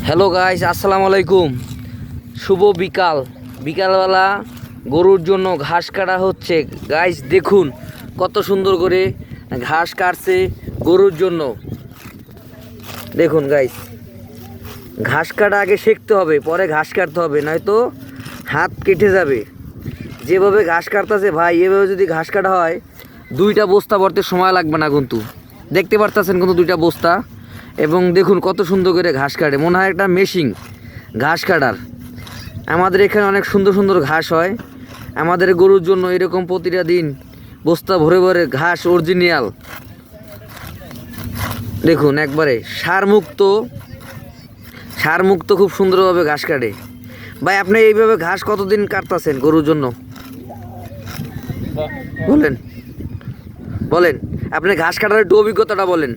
Hello guys, আসসালামু আলাইকুম। শুভ বিকাল। বিকালবেলা গরুর জন্য ঘাস কাটা হচ্ছে। গাইস দেখুন কত সুন্দর করে ঘাস কাটছে গরুর জন্য। দেখুন গাইস, ঘাস কাটা আগে শিখতে হবে, পরে ঘাস কাটতে হবে, নয়তো হাত কেটে যাবে। যেভাবে ঘাস কাটতেছে ভাই, এভাবে যদি ঘাস কাটা হয় 2টা বস্তা ভরতে সময় লাগবে না। কিন্তু দেখতে পারতেছেন কিন্তু 2টা বস্তা। এবং দেখুন কত সুন্দর করে ঘাস কাটে, মনে হয় একটা মেশিন ঘাস কাটার। আমাদের এখানে অনেক সুন্দর সুন্দর ঘাস হয়। আমাদের গরুর জন্য এরকম প্রতিটা দিন বস্তা ভরে ভরে ঘাস অরিজিনাল। দেখুন একবারে সারমুক্ত খুব সুন্দরভাবে ঘাস কাটে। ভাই আপনি এইভাবে ঘাস কতদিন কাটতেছেন গরুর জন্য? বলেন বলেন, আপনি ঘাস কাটার একটু অভিজ্ঞতাটা বলেন।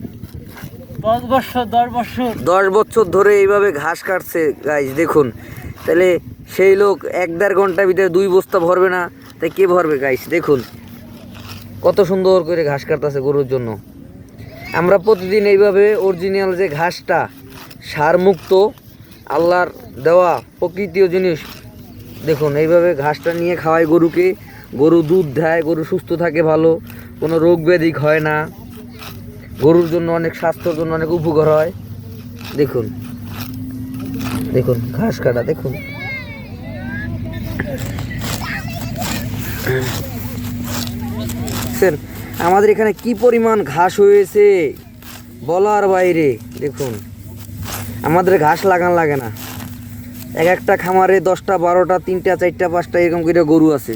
10 বছর ধরে এইভাবে ঘাস কাটছে গাইজ। দেখুন তাহলে সেই লোক 1-1.5 ঘন্টার ভিতরে 2 বস্তা ভরবে না, তাই কে ভরবে গাইজ? দেখুন কত সুন্দর করে ঘাস কাটতেছে গরুর জন্য। আমরা প্রতিদিন এইভাবে অরিজিনাল যে ঘাসটা সারমুক্ত আল্লাহর দেওয়া প্রকৃতিও জিনিস, দেখুন এইভাবে ঘাসটা নিয়ে খাওয়ায় গরুকে। গরু দুধ দেয়, গরু সুস্থ থাকে, ভালো কোনো রোগ ব্যাধি হয় না। গরুর জন্য অনেক, স্বাস্থ্যের জন্য অনেক উপকার হয়। দেখুন দেখুন ঘাস কাটা দেখুন। আমাদের এখানে কি পরিমাণ ঘাস হয়েছে বলার বাইরে। দেখুন আমাদের ঘাস লাগান লাগে না। এক একটা খামারে 10টা 12টা 3টা 4টা 5টা এরকম করে গরু আছে।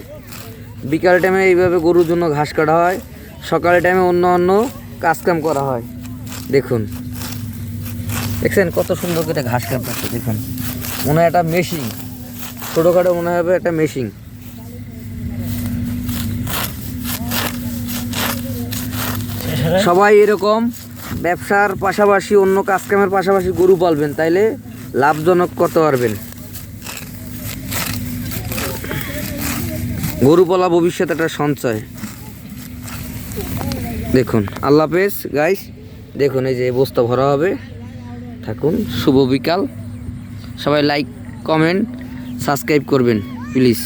বিকাল টাইমে এইভাবে গরুর জন্য ঘাস কাটা হয়, সকালের টাইমে অন্য কাজকাম করা হয়। দেখুন দেখছেন কত সুন্দর করে ঘাস কাটতেছে। দেখুন মনে হয় একটা মেশিন, ছোটোখাটো মনে হবে একটা মেশিন। সবাই এরকম ব্যবসার পাশাপাশি অন্য কাজকামের পাশাপাশি গরু পালবেন, তাইলে লাভজনক করতে পারবেন। গরু পালা ভবিষ্যৎ একটা সঞ্চয়। দেখুন আল্লাহ হাফেজ গাইস। দেখুন এই যে বস্তা ভরা হবে। থাকুন, শুভ বিকাল। সবাই লাইক, কমেন্ট, সাবস্ক্রাইব করবেন প্লিজ।